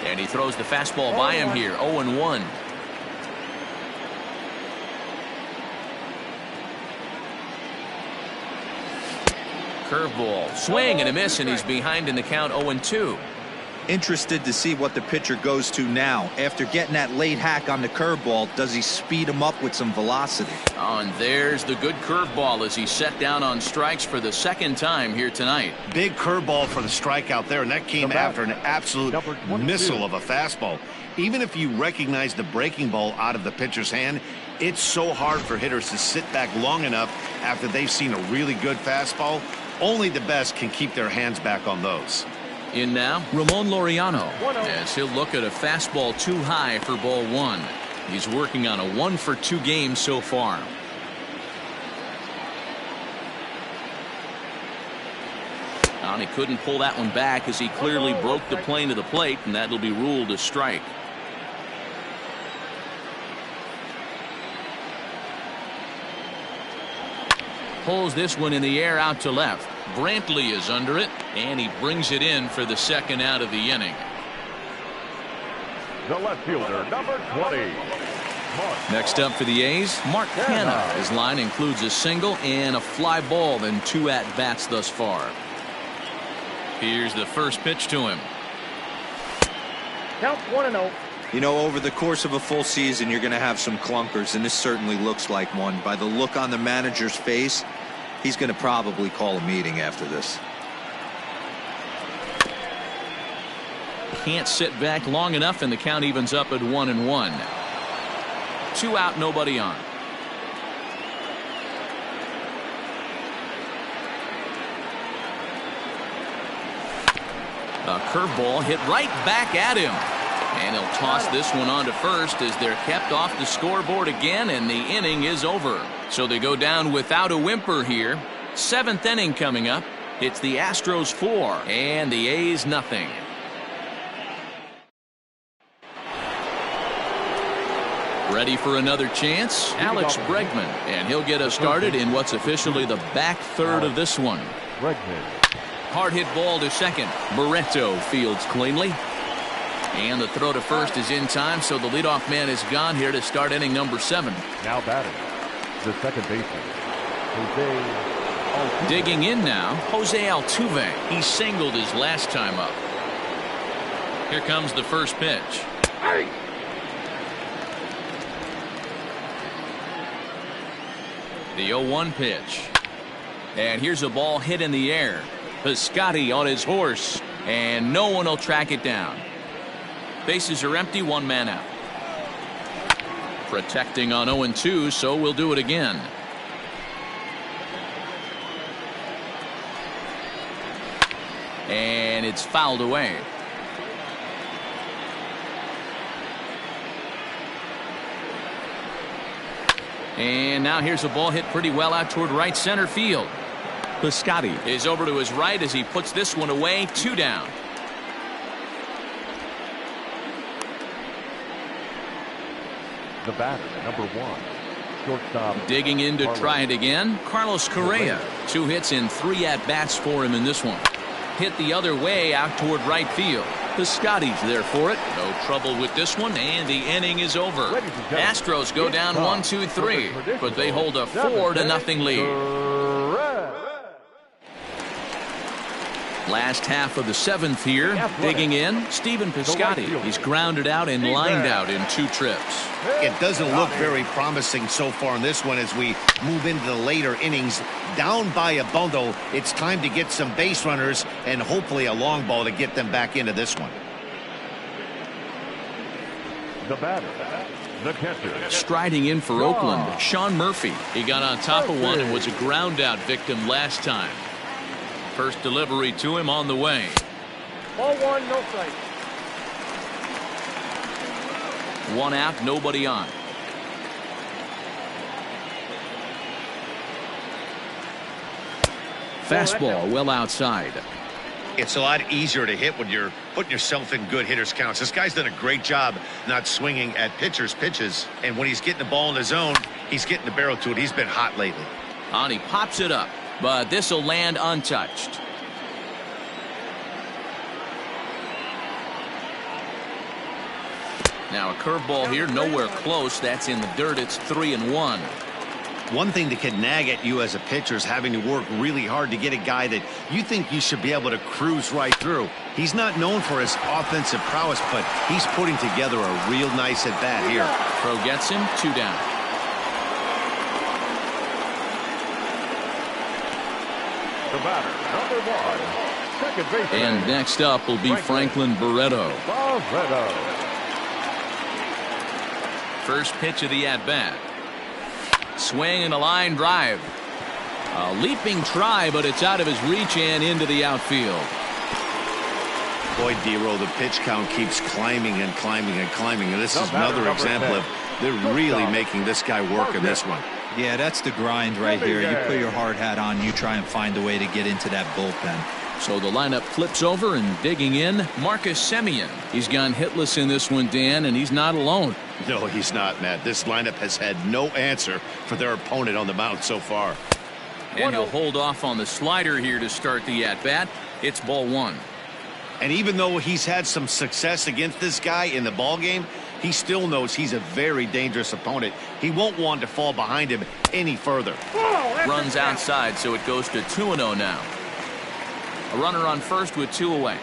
And he throws the fastball by him here. 0-1. Curveball. Swing and a miss, and he's behind in the count. 0-2. Interested to see what the pitcher goes to now. After getting that late hack on the curveball, does he speed him up with some velocity? Oh, and there's the good curveball as he's set down on strikes for the 2nd time here tonight. big curveball for the strikeout there, and that came after an absolute missile of a fastball. Even if you recognize the breaking ball out of the pitcher's hand, it's so hard for hitters to sit back long enough after they've seen a really good fastball. Only the best can keep their hands back on those. In now, Ramon Laureano, as he'll look at a fastball too high for ball 1. He's working on a 1 for 2 game so far. And he couldn't pull that one back as he clearly broke the plane to the plate, and that'll be ruled a strike. Pulls this one in the air out to left. Brantley is under it, and he brings it in for the second out of the inning. The left fielder, number 20. Next up for the A's, Mark Hanna. His line includes a single and a fly ball in 2 at-bats thus far. Here's the first pitch to him. Count 1-0. You know, over the course of a full season, you're going to have some clunkers, and this certainly looks like one. By the look on the manager's face, he's going to probably call a meeting after this. Can't sit back long enough, and the count evens up at 1-1. 2 out, nobody on. A curveball hit right back at him. And he'll toss this one on to first as they're kept off the scoreboard again, and the inning is over. So they go down without a whimper here. 7th inning coming up. It's the Astros 4 and the A's nothing. Ready for another chance? Alex Bregman, and he'll get us started in what's officially the back third of this one. Hard hit ball to second. Barreto fields cleanly. And the throw to first is in time, so the leadoff man is gone here to start inning number 7. Now batting, the second baseman, Jose Altuve. Digging in now, Jose Altuve. He singled his last time up. Here comes the first pitch. Hey! The 0-1 pitch. And here's a ball hit in the air. Piscotty on his horse, and no one will track it down. Bases are empty, 1 man out. Protecting on 0-2, so we'll do it again. And it's fouled away. And now here's a ball hit pretty well out toward right center field. Piscotty is over to his right as he puts this one away. 2 down. The batter, number 1, shortstop. Digging in to try it again, Carlos Correa. 2 hits and 3 at-bats for him in this one. Hit the other way out toward right field. Piscotty's there for it. No trouble with this one, and the inning is over. Astros go down 1-2-3, but they hold a 4-0 lead. Last half of the 7th here. Digging in, Stephen Piscotty. He's grounded out and lined out in 2 trips. It doesn't look very promising so far in this one as we move into the later innings. Down by a bundle, it's time to get some base runners and hopefully a long ball to get them back into this one. The batter, the catcher. Striding in for Oakland, Sean Murphy. He got on top of one and was a ground out victim last time. First delivery to him on the way. Ball 1, no strike. 1 out, nobody on. Fastball well outside. It's a lot easier to hit when you're putting yourself in good hitters counts. This guy's done a great job not swinging at pitchers' pitches, and when he's getting the ball in his zone, he's getting the barrel to it. He's been hot lately. And he pops it up, but this will land untouched. Now a curveball here, nowhere close. That's in the dirt. It's 3-1. One thing that can nag at you as a pitcher is having to work really hard to get a guy that you think you should be able to cruise right through. He's not known for his offensive prowess, but he's putting together a real nice at bat here. Throw gets him, 2 down. The batter, number 1, second baseman. And next up will be Franklin Barreto. First pitch of the at-bat. Swing and a line drive. A leaping try, but it's out of his reach and into the outfield. Boy, D-Roll, the pitch count keeps climbing and climbing and climbing. And this is another example of they're really making this guy work in this one. Yeah, that's the grind right here. You put your hard hat on, you try and find a way to get into that bullpen. So the lineup flips over, and digging in, Marcus Semien. He's gone hitless in this one, Dan, and he's not alone. No, he's not, Matt. This lineup has had no answer for their opponent on the mound so far. And he'll hold off on the slider here to start the at-bat. It's ball one. And even though he's had some success against this guy in the ball game, he still knows he's a very dangerous opponent. He won't want to fall behind him any further. Runs outside, so it goes to 2-0 now. A runner on first with 2 away.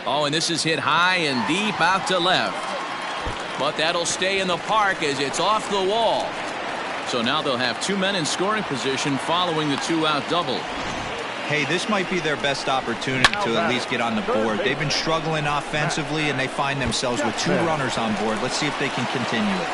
Oh, and this is hit high and deep out to left. But that'll stay in the park as it's off the wall. So now they'll have 2 men in scoring position following the 2-out double. Hey, this might be their best opportunity to at least get on the board. They've been struggling offensively, and they find themselves with 2 runners on board. Let's see if they can continue it.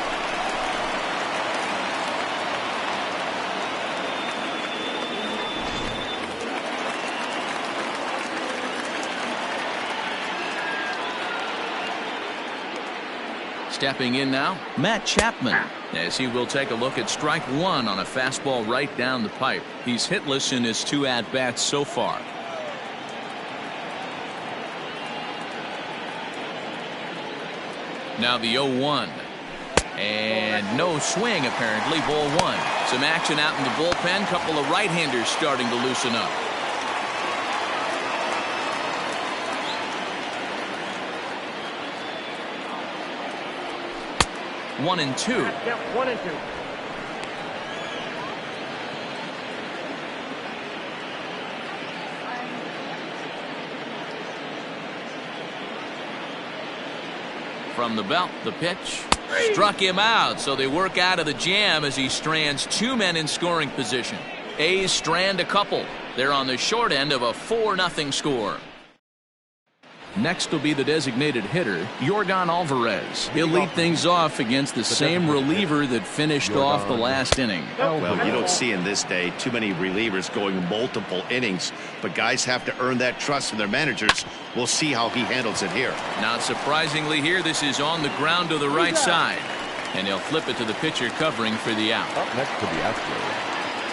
Stepping in now, Matt Chapman, as he will take a look at strike one on a fastball right down the pipe. He's hitless in his 2 at-bats so far. Now the 0-1. And no swing, apparently. Ball one. Some action out in the bullpen. Couple of right-handers starting to loosen up. One and two. Yep, 1 and 2. From the belt, the pitch. Struck him out, so they work out of the jam as he strands 2 men in scoring position. A's strand a couple. They're on the short end of a 4-0 score. Next will be the designated hitter, Yordan Alvarez. He'll lead things off against the same reliever that finished off the last inning. Well, you don't see in this day too many relievers going multiple innings, but guys have to earn that trust from their managers. We'll see how he handles it here. Not surprisingly here, this is on the ground to the right side. And he'll flip it to the pitcher covering for the out. Up next to the Astros.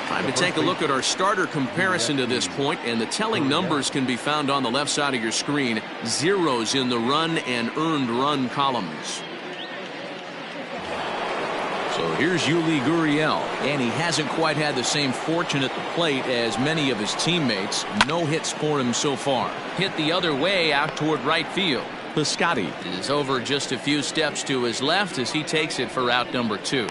Time to take a look at our starter comparison to this point, and the telling numbers can be found on the left side of your screen. Zeros in the run and earned run columns. So here's Yuli Gurriel, and he hasn't quite had the same fortune at the plate as many of his teammates. No hits for him so far. Hit the other way out toward right field. Piscotty is over just a few steps to his left as he takes it for out number 2.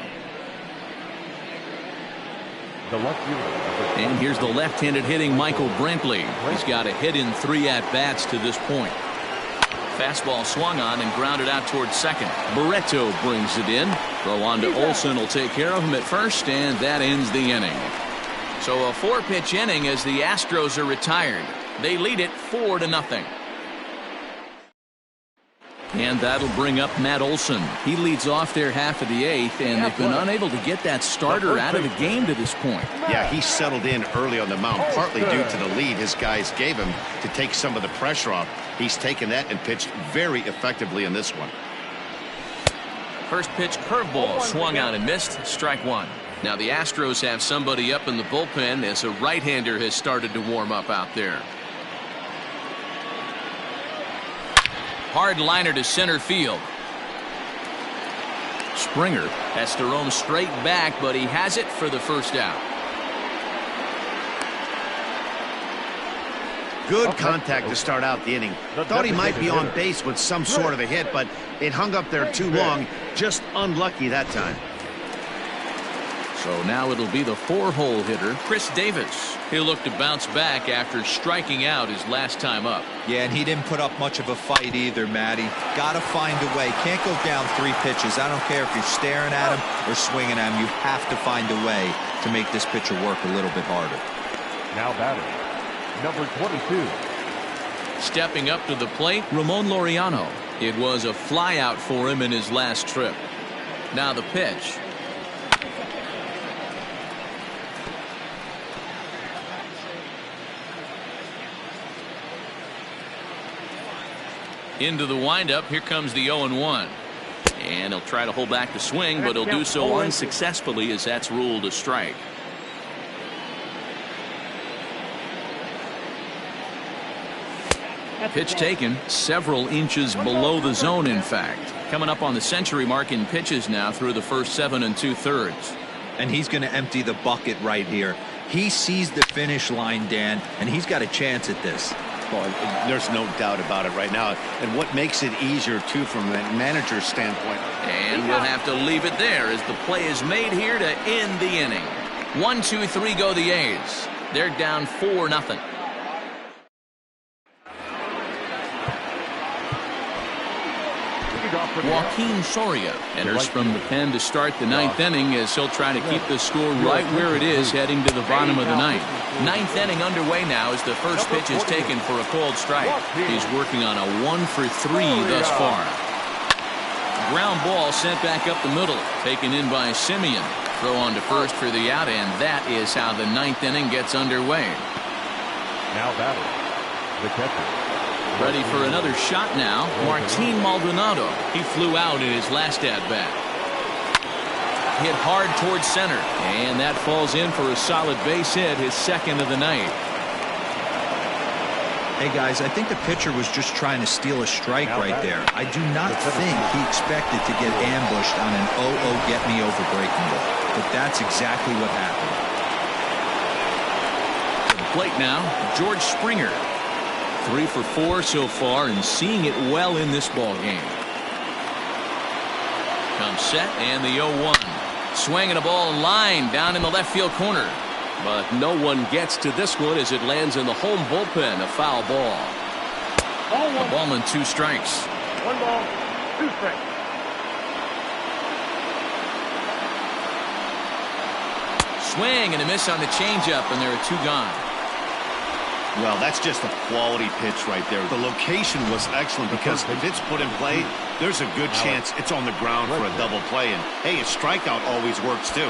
And here's the left-handed hitting Michael Brantley. He's got a hit in 3 at-bats to this point. Fastball swung on and grounded out towards second. Barreto brings it in. Throw on to Olsen will take care of him at first, and that ends the inning. So a 4-pitch inning as the Astros are retired. They lead it 4-0. And that'll bring up Matt Olson. He leads off their half of the 8th, and they've been unable to get that starter out of the game to this point. Yeah, he settled in early on the mound, partly due to the lead his guys gave him to take some of the pressure off. He's taken that and pitched very effectively in this one. First pitch curveball swung out and missed. Strike one. Now the Astros have somebody up in the bullpen as a right-hander has started to warm up out there. Hard liner to center field. Springer has to roam straight back, but he has it for the first out. Good contact to start out the inning. Thought he might be on base with some sort of a hit, but it hung up there too long. Just unlucky that time. So now it'll be the 4-hole hitter, Chris Davis. He'll look to bounce back after striking out his last time up. Yeah, and he didn't put up much of a fight either, Matty. Got to find a way. Can't go down 3 pitches. I don't care if you're staring at him or swinging at him. You have to find a way to make this pitcher work a little bit harder. Now batting, number 22. Stepping up to the plate, Ramon Laureano. It was a flyout for him in his last trip. Now the pitch. Into the windup. Here comes the 0-1. And he'll try to hold back the swing, but he'll do so unsuccessfully as that's ruled a strike. Pitch taken several inches below the zone, in fact. Coming up on the century mark in pitches now through the first 7 2/3. And he's going to empty the bucket right here. He sees the finish line, Dan, and he's got a chance at this. Well, there's no doubt about it right now. And what makes it easier, too, from a manager's standpoint. And we'll have to leave it there as the play is made here to end the inning. 1, 2, 3 go the A's. They're down 4-0. Joaquin Soria enters from the pen to start the 9th inning as he'll try to keep the score right where it is heading to the bottom of the 9th. 9th inning underway now as the first pitch is taken for a called strike. He's working on a 1 for 3 thus far. Ground ball sent back up the middle, taken in by Simeon. Throw on to first for the out, and that is how the 9th inning gets underway. Now batting, the catcher. Ready for another shot now, Martin Maldonado. He flew out in his last at-bat. Hit hard towards center, and that falls in for a solid base hit, his second of the night. Hey, guys, I think the pitcher was just trying to steal a strike right there. I do not think he expected to get ambushed on an get-me-over breaking ball, but that's exactly what happened. To the plate now, George Springer. 3 for 4 so far and seeing it well in this ball game. Comes set and the 0-1. Swinging a ball line down in the left field corner. But no one gets to this one as it lands in the home bullpen. A foul ball. A ball and 2 strikes. 1 ball, 2 strikes. Swing and a miss on the changeup, and there are 2 gone. Well, that's just a quality pitch right there. The location was excellent because if it's put in play, there's a good chance it's on the ground for a double play. And, hey, a strikeout always works, too.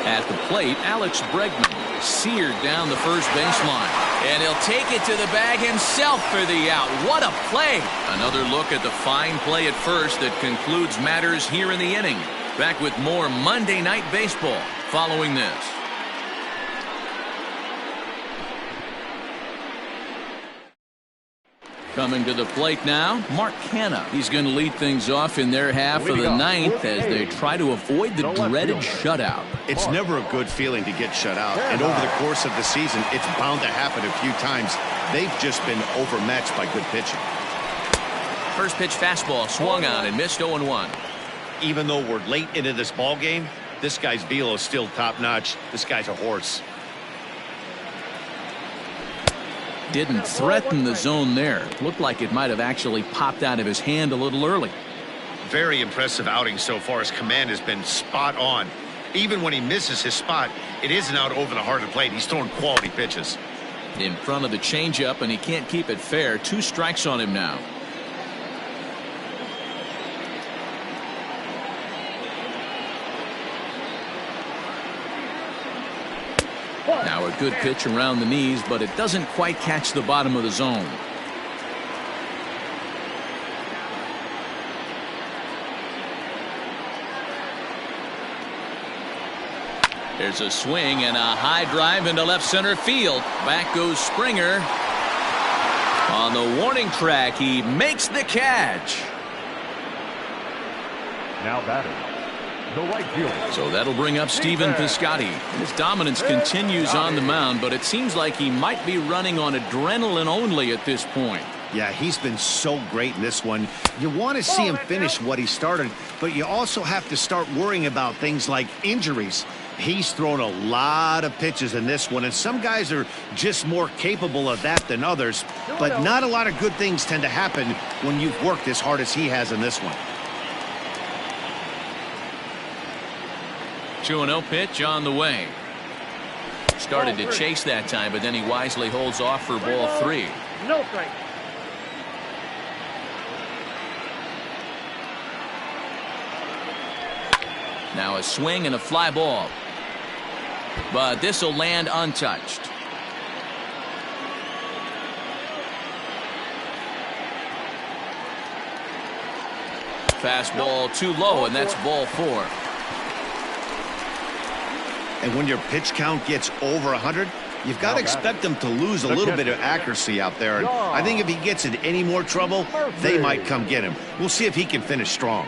At the plate, Alex Bregman seared down the first baseline. And he'll take it to the bag himself for the out. What a play! Another look at the fine play at first that concludes matters here in the inning. Back with more Monday Night Baseball following this. Coming to the plate now, Mark Canha. He's going to lead things off in their half of the 9th as they try to avoid the dreaded shutout. It's never a good feeling to get shut out, and over the course of the season, it's bound to happen a few times. They've just been overmatched by good pitching. First pitch fastball swung on and missed 0-1. Even though we're late into this ball game, this guy's velo is still top-notch. This guy's a horse. Didn't threaten the zone there. Looked like it might have actually popped out of his hand a little early. Very impressive outing so far. His command has been spot on. Even when he misses his spot, it isn't out over the heart of the plate. He's throwing quality pitches. In front of the changeup, and he can't keep it fair. 2 strikes on him now. Now a good pitch around the knees, but it doesn't quite catch the bottom of the zone. There's a swing and a high drive into left center field. Back goes Springer. On the warning track, he makes the catch. Now batting, the right fielder. So that'll bring up Stephen Piscotty. His dominance continues on the mound, but it seems like he might be running on adrenaline only at this point. Yeah, he's been so great in this one. You want to see him finish what he started, but you also have to start worrying about things like injuries. He's thrown a lot of pitches in this one, and some guys are just more capable of that than others, but not a lot of good things tend to happen when you've worked as hard as he has in this one. 2-0 pitch on the way. Started to chase that time, but then he wisely holds off for ball 3. No strike. Now a swing and a fly ball. But this will land untouched. Fastball too low, and that's ball 4. And when your pitch count gets over 100, you've got to expect them to lose a little bit of accuracy out there. And I think if he gets in any more trouble, they might come get him. We'll see if he can finish strong.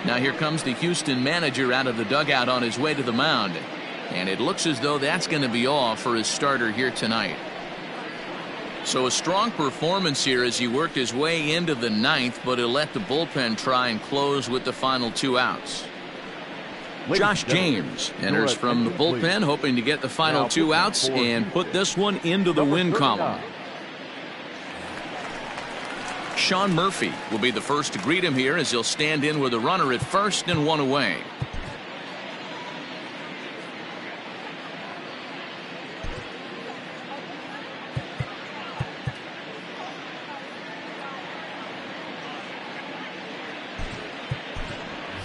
Now here comes the Houston manager out of the dugout on his way to the mound. And it looks as though that's going to be all for his starter here tonight. So a strong performance here as he worked his way into the 9th, but he'll let the bullpen try and close with the final 2 outs. Josh James enters from the bullpen, hoping to get the final 2 outs and put this one into the win column. Sean Murphy will be the first to greet him here as he'll stand in with a runner at first and 1 away.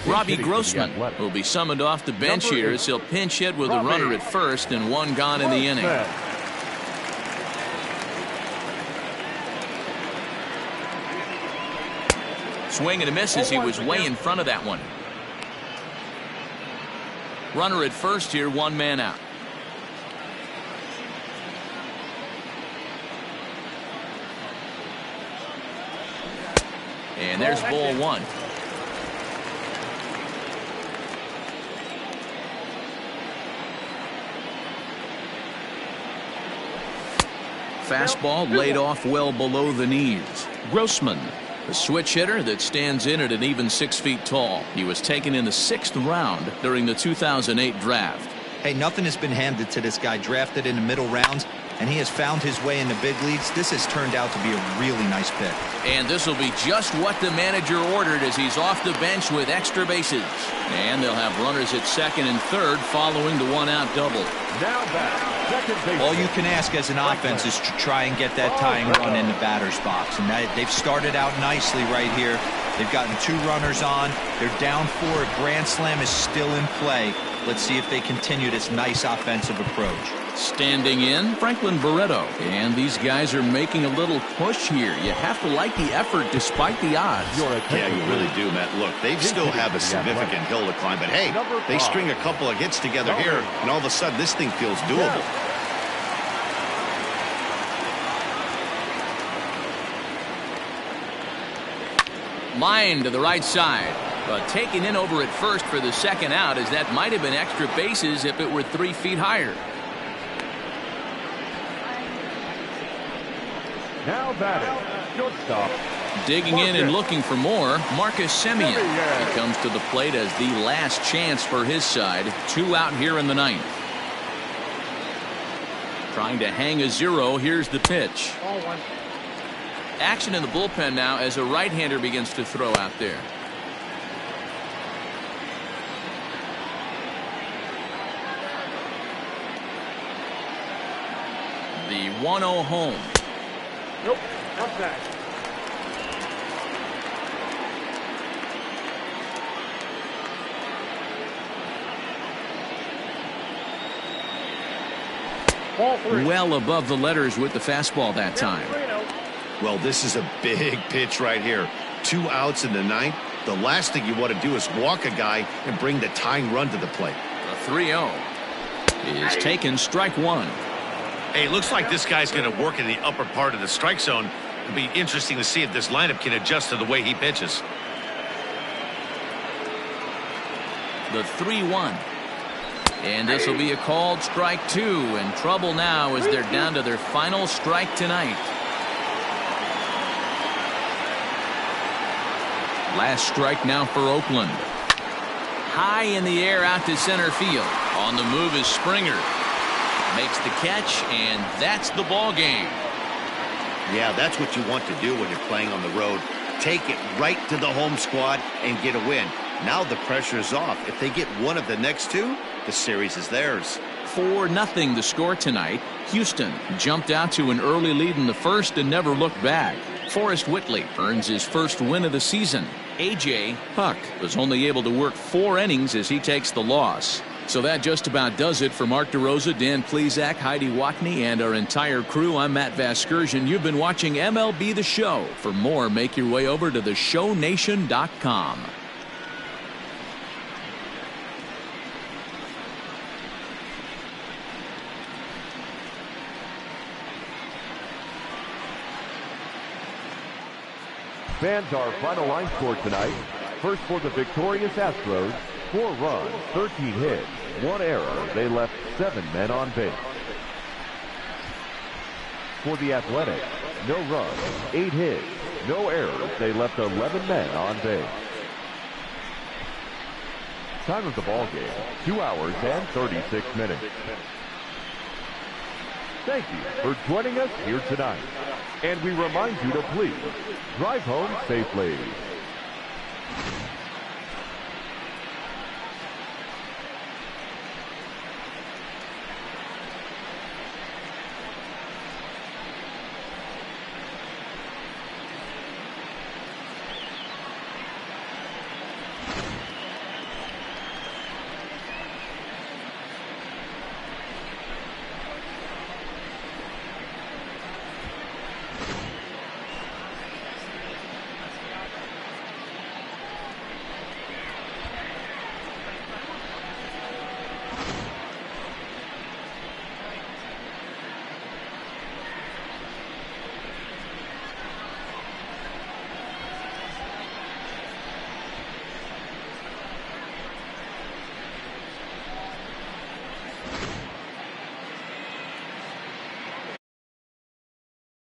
Robbie Grossman will be summoned off the bench here as he'll pinch hit with a runner at first and 1 gone in the inning. Swing and a miss as he was way in front of that one. Runner at first here, 1 man out. And there's ball 1. Fastball laid off well below the knees. Grossman, a switch hitter that stands in at an even 6 feet tall. He was taken in the 6th round during the 2008 draft. Hey, nothing has been handed to this guy. Drafted in the middle rounds, and he has found his way in the big leagues. This has turned out to be a really nice pick. And this will be just what the manager ordered as he's off the bench with extra bases. And they'll have runners at 2nd and 3rd following the 1-out double. Now back. All you can ask as an offense is to try and get that tying run in the batter's box. And they've started out nicely right here. They've gotten 2 runners on. They're down 4. A grand slam is still in play. Let's see if they continue this nice offensive approach. Standing in, Franklin Barreto. And these guys are making a little push here. You have to like the effort despite the odds. Yeah, you really do, Matt. Look, they still have a significant hill to climb. But, hey, they string a couple of hits together here, and all of a sudden this thing feels doable. Line to the right side. But taken in over at first for the 2nd out, as that might have been extra bases if it were 3 feet higher. Now batting, shortstop. Digging in and looking for more, Marcus Semien. He comes to the plate as the last chance for his side. 2 out here in the 9th. Trying to hang a 0. Here's the pitch. Action in the bullpen now as a right-hander begins to throw out there. The 1-0 home. Nope, outside. Ball 3. Well above the letters with the fastball that time. Well, this is a big pitch right here. 2 outs in the 9th. The last thing you want to do is walk a guy and bring the tying run to the plate. The 3-0 is taken, strike 1. Hey, it looks like this guy's going to work in the upper part of the strike zone. It'll be interesting to see if this lineup can adjust to the way he pitches. The 3-1. And this will be a called strike 2. In trouble now as they're down to their final strike tonight. Last strike now for Oakland. High in the air out to center field. On the move is Springer. Makes the catch, and that's the ball game. Yeah, that's what you want to do when you're playing on the road. Take it right to the home squad and get a win. Now the pressure is off. If they get one of the next 2, the series is theirs. 4-0 the score tonight. Houston jumped out to an early lead in the 1st and never looked back. Forrest Whitley earns his first win of the season. A.J. Puck was only able to work 4 innings as he takes the loss. So that just about does it for Mark DeRosa, Dan Plesac, Heidi Watney, and our entire crew. I'm Matt Vasgersian. You've been watching MLB The Show. For more, make your way over to theshownation.com. Fans, our final line score tonight. First for the victorious Astros, 4 runs, 13 hits, 1 error. They left 7 men on base. For the Athletics, no runs, 8 hits, no errors. They left 11 men on base. Time of the ball game, 2 hours and 36 minutes. Thank you for joining us here tonight. And we remind you to please drive home safely.